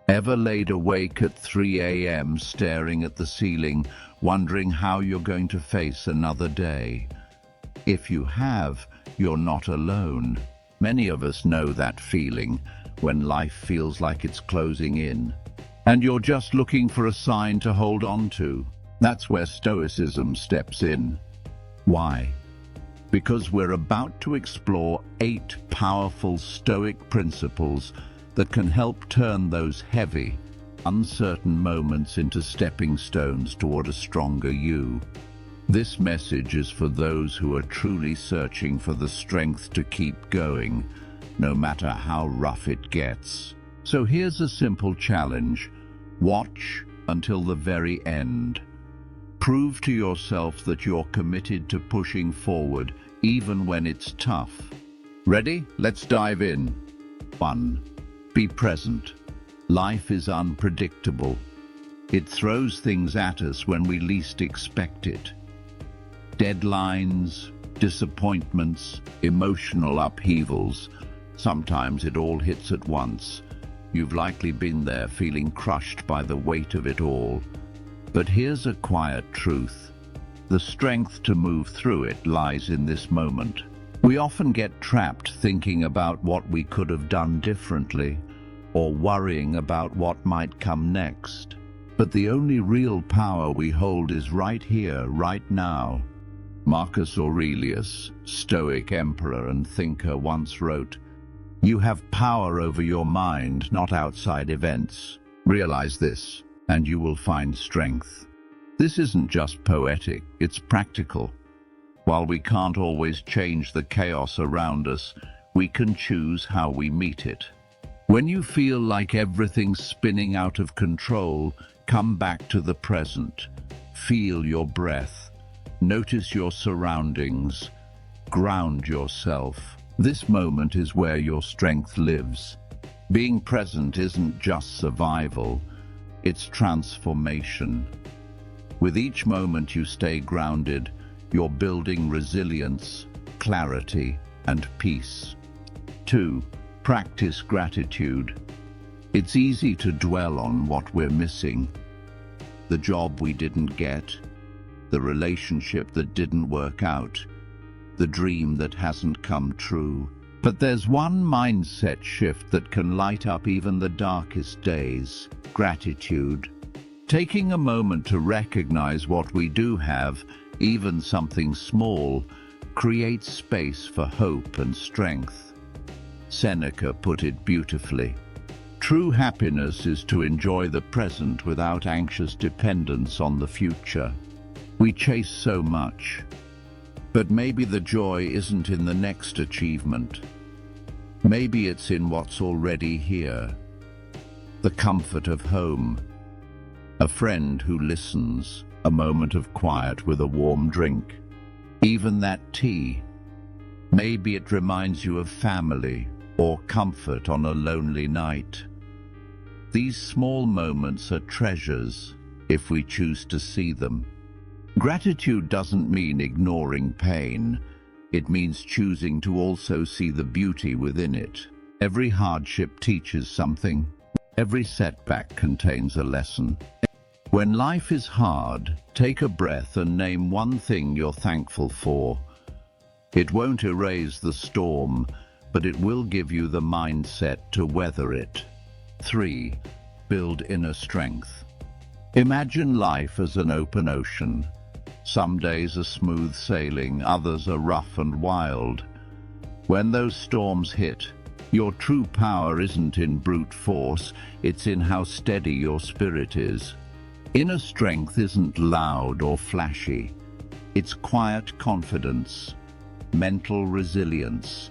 Ever laid awake at 3 a.m. staring at the ceiling, wondering how you're going to face another day? If you have, you're not alone. Many of us know that feeling when life feels like it's closing in, and you're just looking for a sign to hold on to. That's where Stoicism steps in. Why? Because we're about to explore 8 powerful Stoic principles that can help turn those heavy, uncertain moments into stepping stones toward a stronger you. This message is for those who are truly searching for the strength to keep going, no matter how rough it gets. So here's a simple challenge. Watch until the very end. Prove to yourself that you're committed to pushing forward, even when it's tough. Ready? Let's dive in. 1. Be present. Life is unpredictable. It throws things at us when we least expect it. Deadlines, disappointments, emotional upheavals. Sometimes it all hits at once. You've likely been there, feeling crushed by the weight of it all. But here's a quiet truth. The strength to move through it lies in this moment. We often get trapped thinking about what we could have done differently, or worrying about what might come next. But the only real power we hold is right here, right now. Marcus Aurelius, Stoic emperor and thinker, once wrote, "You have power over your mind, not outside events. Realize this, and you will find strength." This isn't just poetic, it's practical. While we can't always change the chaos around us, we can choose how we meet it. When you feel like everything's spinning out of control, come back to the present. Feel your breath. Notice your surroundings. Ground yourself. This moment is where your strength lives. Being present isn't just survival, it's transformation. With each moment you stay grounded, you're building resilience, clarity, and peace. 2. Practice gratitude. It's easy to dwell on what we're missing. The job we didn't get, the relationship that didn't work out, the dream that hasn't come true. But there's one mindset shift that can light up even the darkest days: gratitude. Taking a moment to recognize what we do have, even something small, creates space for hope and strength. Seneca put it beautifully. True happiness is to enjoy the present without anxious dependence on the future. We chase so much, but maybe the joy isn't in the next achievement. Maybe it's in what's already here. The comfort of home, a friend who listens, a moment of quiet with a warm drink, even that tea. Maybe it reminds you of family or comfort on a lonely night. These small moments are treasures if we choose to see them. Gratitude doesn't mean ignoring pain. It means choosing to also see the beauty within it. Every hardship teaches something. Every setback contains a lesson. When life is hard, take a breath and name one thing you're thankful for. It won't erase the storm, but it will give you the mindset to weather it. 3. Build inner strength. Imagine life as an open ocean. Some days are smooth sailing, others are rough and wild. When those storms hit, your true power isn't in brute force, it's in how steady your spirit is. Inner strength isn't loud or flashy. It's quiet confidence, mental resilience,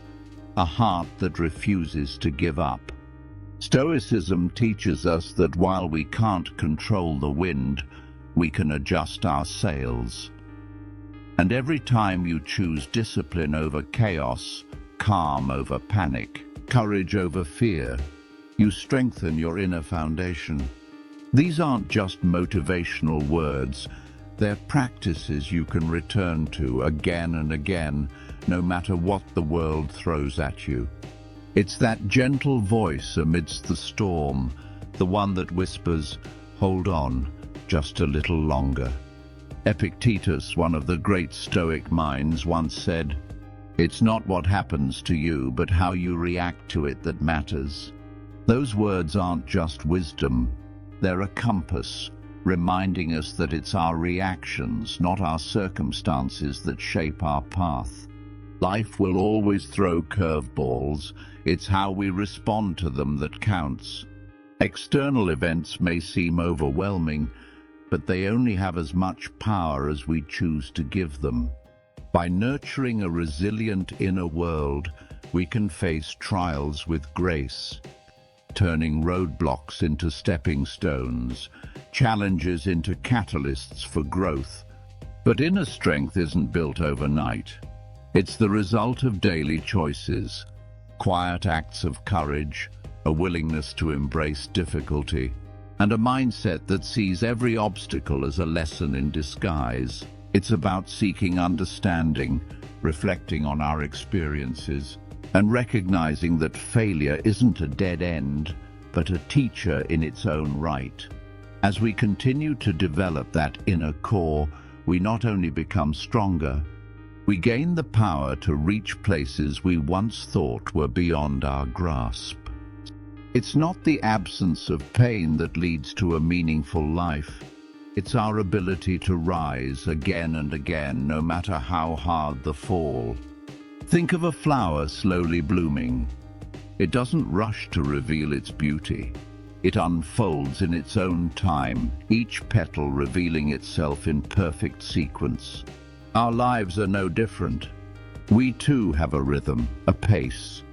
a heart that refuses to give up. Stoicism teaches us that while we can't control the wind, we can adjust our sails. And every time you choose discipline over chaos, calm over panic, courage over fear, you strengthen your inner foundation. These aren't just motivational words, they're practices you can return to again and again, no matter what the world throws at you. It's that gentle voice amidst the storm, the one that whispers, "Hold on, just a little longer." Epictetus, one of the great Stoic minds, once said, "It's not what happens to you, but how you react to it that matters." Those words aren't just wisdom, they're a compass, reminding us that it's our reactions, not our circumstances, that shape our path. Life will always throw curveballs. It's how we respond to them that counts. External events may seem overwhelming, but they only have as much power as we choose to give them. By nurturing a resilient inner world, we can face trials with grace, turning roadblocks into stepping stones, challenges into catalysts for growth. But inner strength isn't built overnight. It's the result of daily choices, quiet acts of courage, a willingness to embrace difficulty, and a mindset that sees every obstacle as a lesson in disguise. It's about seeking understanding, reflecting on our experiences, and recognizing that failure isn't a dead end, but a teacher in its own right. As we continue to develop that inner core, we not only become stronger, we gain the power to reach places we once thought were beyond our grasp. It's not the absence of pain that leads to a meaningful life. It's our ability to rise again and again, no matter how hard the fall. Think of a flower slowly blooming. It doesn't rush to reveal its beauty. It unfolds in its own time, each petal revealing itself in perfect sequence. Our lives are no different. We too have a rhythm, a pace.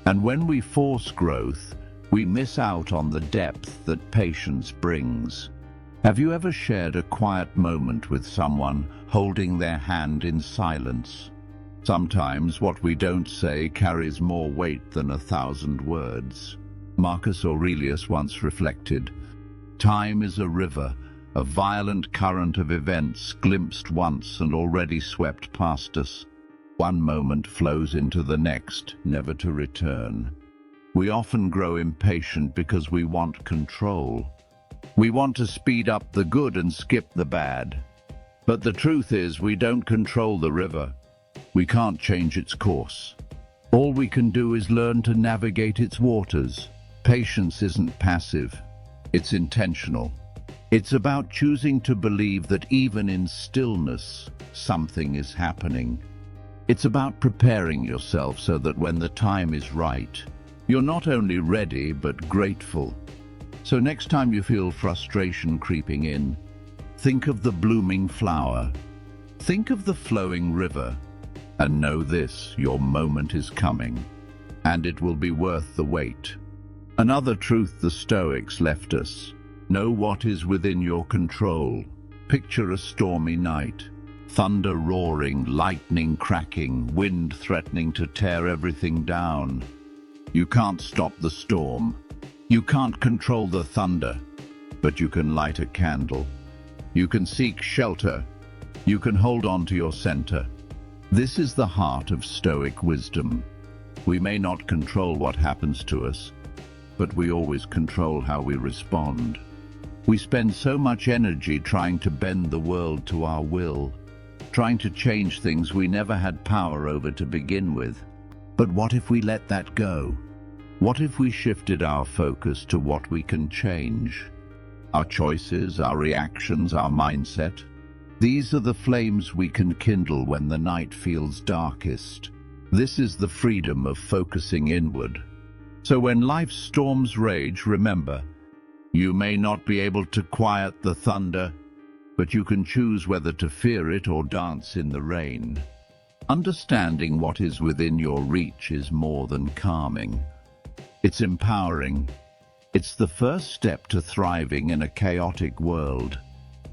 And when we force growth, we miss out on the depth that patience brings. Have you ever shared a quiet moment with someone, holding their hand in silence? Sometimes what we don't say carries more weight than 1,000 words. Marcus Aurelius once reflected, "Time is a river, a violent current of events, glimpsed once and already swept past us. One moment flows into the next, never to return." We often grow impatient because we want control. We want to speed up the good and skip the bad. But the truth is, we don't control the river. We can't change its course. All we can do is learn to navigate its waters. Patience isn't passive, it's intentional. It's about choosing to believe that even in stillness, something is happening. It's about preparing yourself so that when the time is right, you're not only ready but grateful. So next time you feel frustration creeping in, think of the blooming flower. Think of the flowing river. And know this, your moment is coming, and it will be worth the wait. Another truth the Stoics left us: know what is within your control. Picture a stormy night. Thunder roaring, lightning cracking, wind threatening to tear everything down. You can't stop the storm. You can't control the thunder, but you can light a candle. You can seek shelter. You can hold on to your center. This is the heart of Stoic wisdom. We may not control what happens to us, but we always control how we respond. We spend so much energy trying to bend the world to our will, trying to change things we never had power over to begin with. But what if we let that go? What if we shifted our focus to what we can change? Our choices, our reactions, our mindset. These are the flames we can kindle when the night feels darkest. This is the freedom of focusing inward. So when life's storms rage, remember, you may not be able to quiet the thunder, but you can choose whether to fear it or dance in the rain. Understanding what is within your reach is more than calming. It's empowering. It's the first step to thriving in a chaotic world,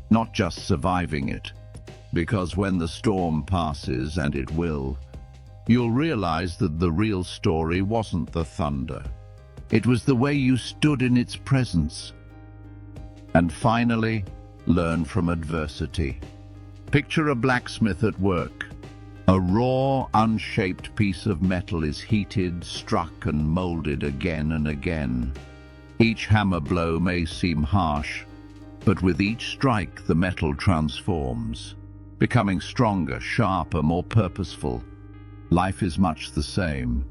not just surviving it. Because when the storm passes, and it will, you'll realize that the real story wasn't the thunder. It was the way you stood in its presence. And finally, learn from adversity. Picture a blacksmith at work. A raw, unshaped piece of metal is heated, struck, and molded again and again. Each hammer blow may seem harsh, but with each strike the metal transforms, becoming stronger, sharper, more purposeful. Life is much the same.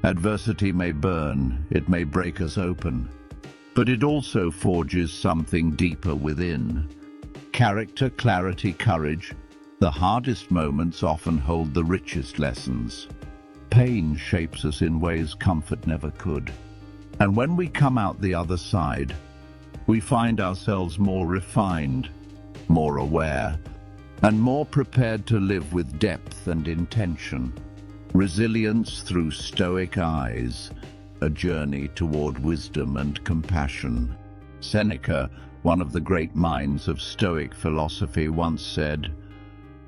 Adversity may burn, it may break us open, but it also forges something deeper within. Character, clarity, courage. The hardest moments often hold the richest lessons. Pain shapes us in ways comfort never could. And when we come out the other side, we find ourselves more refined, more aware, and more prepared to live with depth and intention. Resilience through Stoic eyes, a journey toward wisdom and compassion. Seneca, one of the great minds of Stoic philosophy, once said,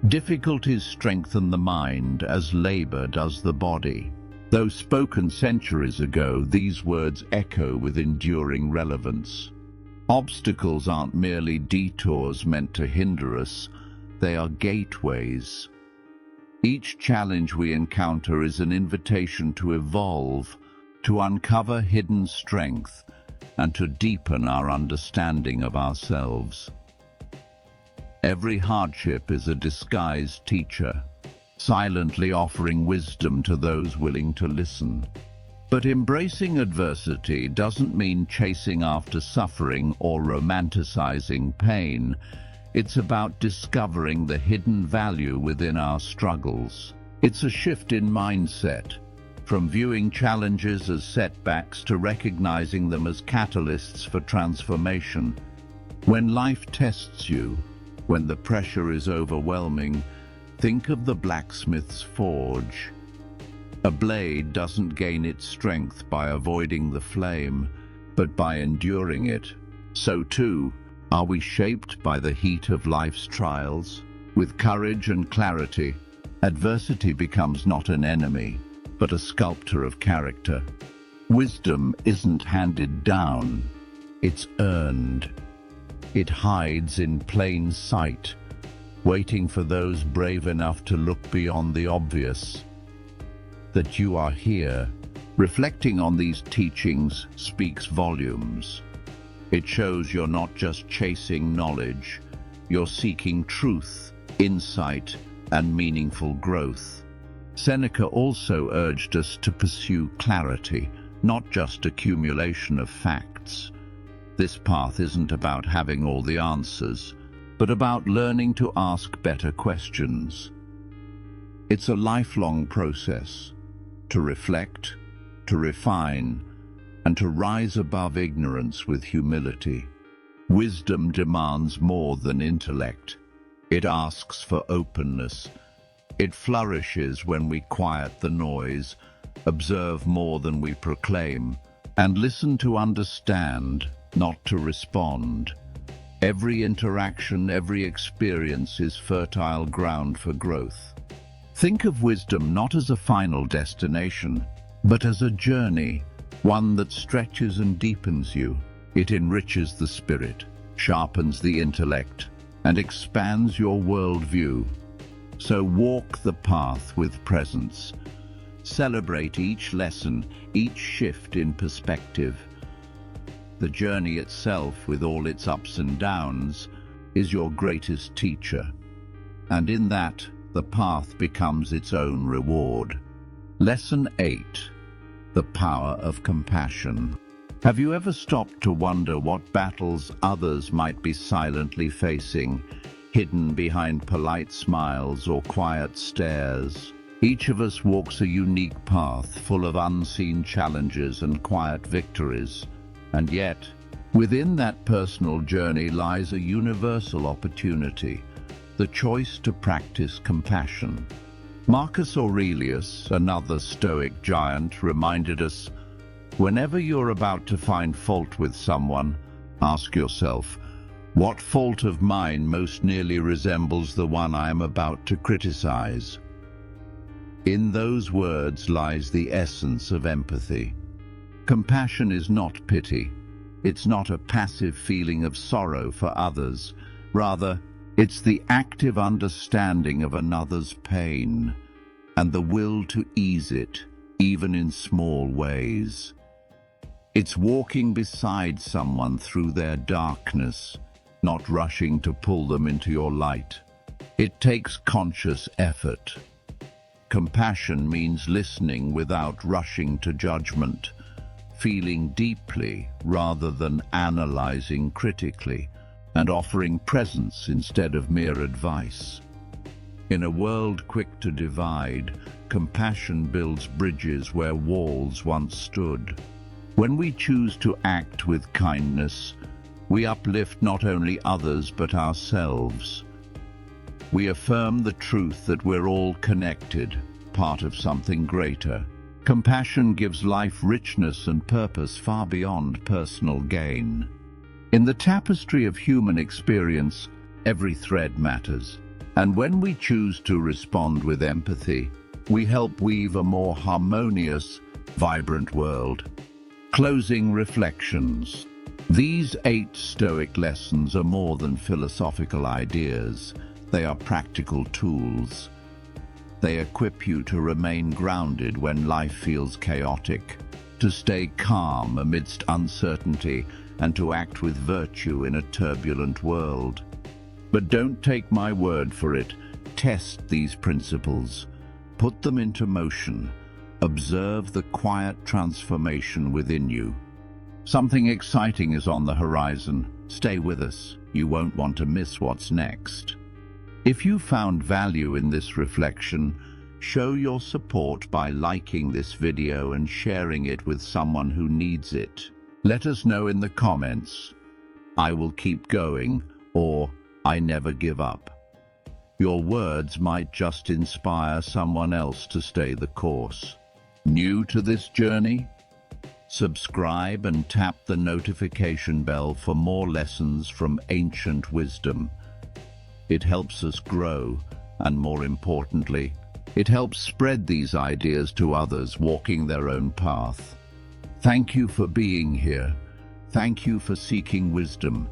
"Difficulties strengthen the mind as labor does the body." Though spoken centuries ago, these words echo with enduring relevance. Obstacles aren't merely detours meant to hinder us, they are gateways. Each challenge we encounter is an invitation to evolve, to uncover hidden strength, and to deepen our understanding of ourselves. Every hardship is a disguised teacher, silently offering wisdom to those willing to listen. But embracing adversity doesn't mean chasing after suffering or romanticizing pain. It's about discovering the hidden value within our struggles. It's a shift in mindset, from viewing challenges as setbacks to recognizing them as catalysts for transformation. When life tests you, when the pressure is overwhelming, think of the blacksmith's forge. A blade doesn't gain its strength by avoiding the flame, but by enduring it. So too, are we shaped by the heat of life's trials? With courage and clarity, adversity becomes not an enemy, but a sculptor of character. Wisdom isn't handed down, it's earned. It hides in plain sight, waiting for those brave enough to look beyond the obvious. That you are here, reflecting on these teachings, speaks volumes. It shows you're not just chasing knowledge, you're seeking truth, insight, and meaningful growth. Seneca also urged us to pursue clarity, not just accumulation of facts. This path isn't about having all the answers, but about learning to ask better questions. It's a lifelong process, to reflect, to refine, and to rise above ignorance with humility. Wisdom demands more than intellect. It asks for openness. It flourishes when we quiet the noise, observe more than we proclaim, and listen to understand, not to respond. Every interaction, every experience is fertile ground for growth. Think of wisdom not as a final destination, but as a journey, one that stretches and deepens you. It enriches the spirit, sharpens the intellect, and expands your worldview. So walk the path with presence. Celebrate each lesson, each shift in perspective. The journey itself, with all its ups and downs, is your greatest teacher. And in that, the path becomes its own reward. Lesson 8. The power of compassion. Have you ever stopped to wonder what battles others might be silently facing, hidden behind polite smiles or quiet stares? Each of us walks a unique path full of unseen challenges and quiet victories. And yet, within that personal journey lies a universal opportunity, the choice to practice compassion. Marcus Aurelius, another Stoic giant, reminded us, whenever you're about to find fault with someone, ask yourself, what fault of mine most nearly resembles the one I am about to criticize? In those words lies the essence of empathy. Compassion is not pity. It's not a passive feeling of sorrow for others. Rather, it's the active understanding of another's pain and the will to ease it, even in small ways. It's walking beside someone through their darkness, not rushing to pull them into your light. It takes conscious effort. Compassion means listening without rushing to judgment, feeling deeply rather than analyzing critically, and offering presence instead of mere advice. In a world quick to divide, compassion builds bridges where walls once stood. When we choose to act with kindness, we uplift not only others but ourselves. We affirm the truth that we're all connected, part of something greater. Compassion gives life richness and purpose far beyond personal gain. In the tapestry of human experience, every thread matters. And when we choose to respond with empathy, we help weave a more harmonious, vibrant world. Closing reflections. These 8 Stoic lessons are more than philosophical ideas. They are practical tools. They equip you to remain grounded when life feels chaotic, to stay calm amidst uncertainty, and to act with virtue in a turbulent world. But don't take my word for it. Test these principles. Put them into motion. Observe the quiet transformation within you. Something exciting is on the horizon. Stay with us. You won't want to miss what's next. If you found value in this reflection, show your support by liking this video and sharing it with someone who needs it. Let us know in the comments, "I will keep going," or "I never give up." Your words might just inspire someone else to stay the course. New to this journey? Subscribe and tap the notification bell for more lessons from ancient wisdom. It helps us grow, and more importantly, it helps spread these ideas to others walking their own path. Thank you for being here. Thank you for seeking wisdom.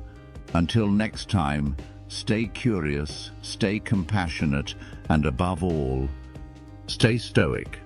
Until next time, stay curious, stay compassionate, and above all, stay stoic.